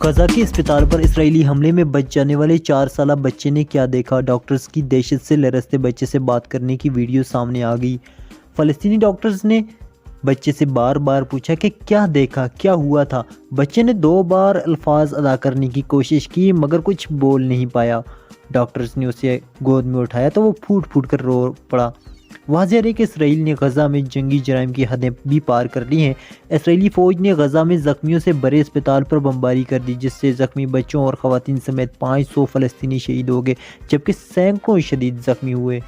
غزہ کے اسپتال پر اسرائیلی حملے میں بچ جانے والے 4 سالہ بچے نے کیا دیکھا؟ ڈاکٹرز کی دہشت سے لرزتے بچے سے بات کرنے کی ویڈیو سامنے آ گئی۔ فلسطینی ڈاکٹرز نے بچے سے بار بار پوچھا کہ کیا دیکھا، کیا ہوا تھا۔ بچے نے 2 بار الفاظ ادا کرنے کی کوشش کی مگر کچھ بول نہیں پایا۔ ڈاکٹرز نے اسے گود میں اٹھایا تو وہ پھوٹ پھوٹ کر رو پڑا۔ واضح ہے کہ اسرائیل نے غزہ میں جنگی جرائم کی حدیں بھی پار کر لی ہیں۔ اسرائیلی فوج نے غزہ میں زخمیوں سے بھرے اسپتال پر بمباری کر دی، جس سے زخمی بچوں اور خواتین سمیت 500 فلسطینی شہید ہو گئے جبکہ سینکڑوں شدید زخمی ہوئے۔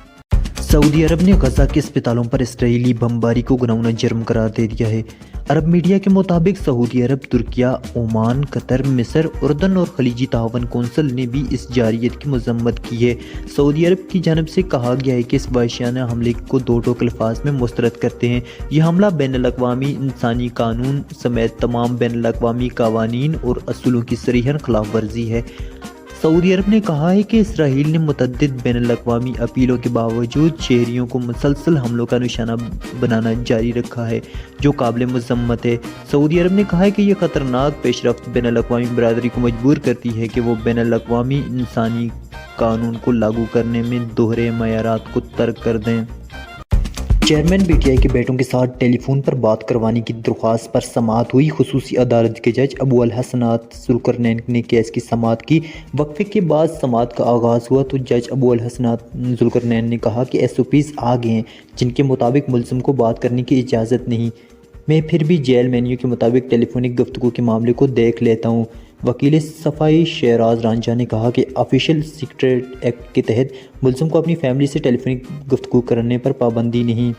سعودی عرب نے غزہ کے اسپتالوں پر اسرائیلی بمباری کو گھناؤنا جرم قرار دے دیا ہے۔ عرب میڈیا کے مطابق سعودی عرب، ترکیہ، عمان، قطر، مصر، اردن اور خلیجی تعاون کونسل نے بھی اس جارحیت کی مذمت کی ہے۔ سعودی عرب کی جانب سے کہا گیا ہے کہ اس وحشیانہ حملے کو 2 ٹوک الفاظ میں مسترد کرتے ہیں۔ یہ حملہ بین الاقوامی انسانی قانون سمیت تمام بین الاقوامی قوانین اور اصولوں کی صریحاً خلاف ورزی ہے۔ سعودی عرب نے کہا ہے کہ اسرائیل نے متعدد بین الاقوامی اپیلوں کے باوجود شہریوں کو مسلسل حملوں کا نشانہ بنانا جاری رکھا ہے، جو قابل مذمت ہے۔ سعودی عرب نے کہا ہے کہ یہ خطرناک پیش رفت بین الاقوامی برادری کو مجبور کرتی ہے کہ وہ بین الاقوامی انسانی قانون کو لاگو کرنے میں دوہرے معیارات کو ترک کر دیں۔ چیئرمین پی ٹی آئی کے بیٹوں کے ساتھ ٹیلی فون پر بات کروانے کی درخواست پر سماعت ہوئی۔ خصوصی عدالت کے جج ابو الحسنات ذوالقرنین نے کیس کی سماعت کی۔ وقفے کے بعد سماعت کا آغاز ہوا تو جج ابو الحسنات ذوالقرنین نے کہا کہ SOPs آ گئے ہیں جن کے مطابق ملزم کو بات کرنے کی اجازت نہیں۔ میں پھر بھی جیل مینیو کے مطابق ٹیلی فونک گفتگو کے معاملے کو دیکھ لیتا ہوں۔ وکیل صفائی شہراز رانجھا نے کہا کہ آفیشل سیکریٹ ایکٹ کے تحت ملزم کو اپنی فیملی سے ٹیلی فونک گفتگو کرنے پر پابندی نہیں۔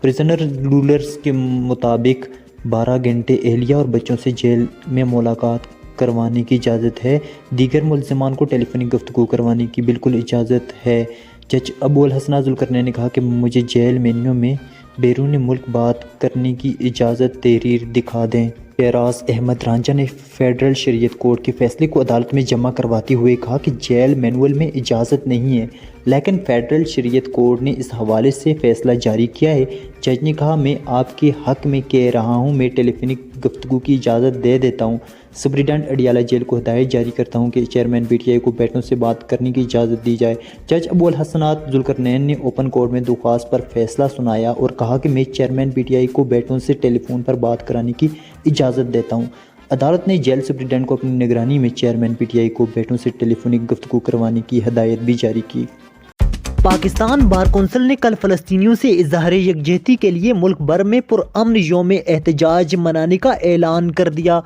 پرزنر رولرز کے مطابق 12 گھنٹے اہلیہ اور بچوں سے جیل میں ملاقات کروانے کی اجازت ہے۔ دیگر ملزمان کو ٹیلی فونک گفتگو کروانے کی بالکل اجازت ہے۔ جج ابو الحسنات ذوالقرنین نے کہا کہ مجھے جیل مینیو میں بیرون ملک بات کرنے کی اجازت تحریر دکھا دیں۔ شہراز احمد رانجھا نے فیڈرل شریعت کورٹ کے فیصلے کو عدالت میں جمع کرواتے ہوئے کہا کہ جیل مینول میں اجازت نہیں ہے، لیکن فیڈرل شریعت کورٹ نے اس حوالے سے فیصلہ جاری کیا ہے۔ جج نے کہا میں آپ کے حق میں کہہ رہا ہوں، میں ٹیلی فونک گفتگو کی اجازت دے دیتا ہوں۔ سپرنٹنڈنٹ اڈیالہ جیل کو ہدایت جاری کرتا ہوں کہ چیئرمین پی ٹی آئی کو بیٹوں سے بات کرنے کی اجازت دی جائے۔ جج ابو الحسنات ذوالقرنین نے اوپن کورٹ میں درخواست پر فیصلہ سنایا اور کہا کہ میں چیئرمین پی ٹی آئی کو بیٹوں سے ٹیلی فون پر بات کرانے کی اجازت دیتا ہوں۔ عدالت نے جیل سپرنٹنڈنٹ کو اپنی نگرانی میں چیئرمین پی ٹی آئی کو بیٹوں سے ٹیلی فونک گفتگو کروانے کی ہدایت بھی جاری کی۔ پاکستان بار کونسل نے کل فلسطینیوں سے اظہار یکجہتی کے لیے ملک بھر میں پرامن یوم احتجاج منانے کا اعلان کر دیا۔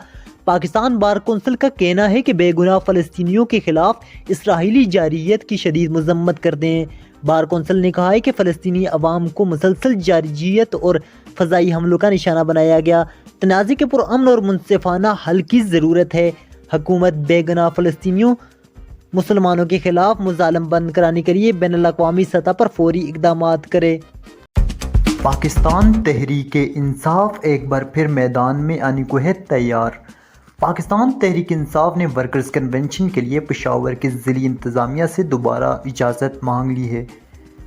پاکستان بار کونسل کا کہنا ہے کہ بے گناہ فلسطینیوں کے خلاف اسرائیلی جارحیت کی شدید مذمت کرتے ہیں۔ بار کونسل نے کہا ہے کہ فلسطینی عوام کو مسلسل جارحیت اور فضائی حملوں کا نشانہ بنایا گیا۔ تنازع کے پرامن اور منصفانہ حل کی ضرورت ہے۔ حکومت بے گناہ فلسطینیوں مسلمانوں کے خلاف مظالم بند کرانے کے لیے بین الاقوامی سطح پر فوری اقدامات کرے۔ پاکستان تحریک انصاف ایک بار پھر میدان میں آنے کو ہے تیار۔ پاکستان تحریک انصاف نے ورکرز کنونشن کے لیے پشاور کے ضلعی انتظامیہ سے دوبارہ اجازت مانگ لی ہے۔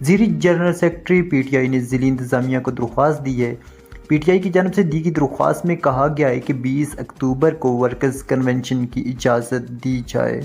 زیر general secretary P T I نے ضلعی انتظامیہ کو درخواست دی ہے۔ پی ٹی آئی کی جانب سے دی گئی درخواست میں کہا گیا ہے کہ 20 اکتوبر کو ورکرز کنونشن کی اجازت دی جائے۔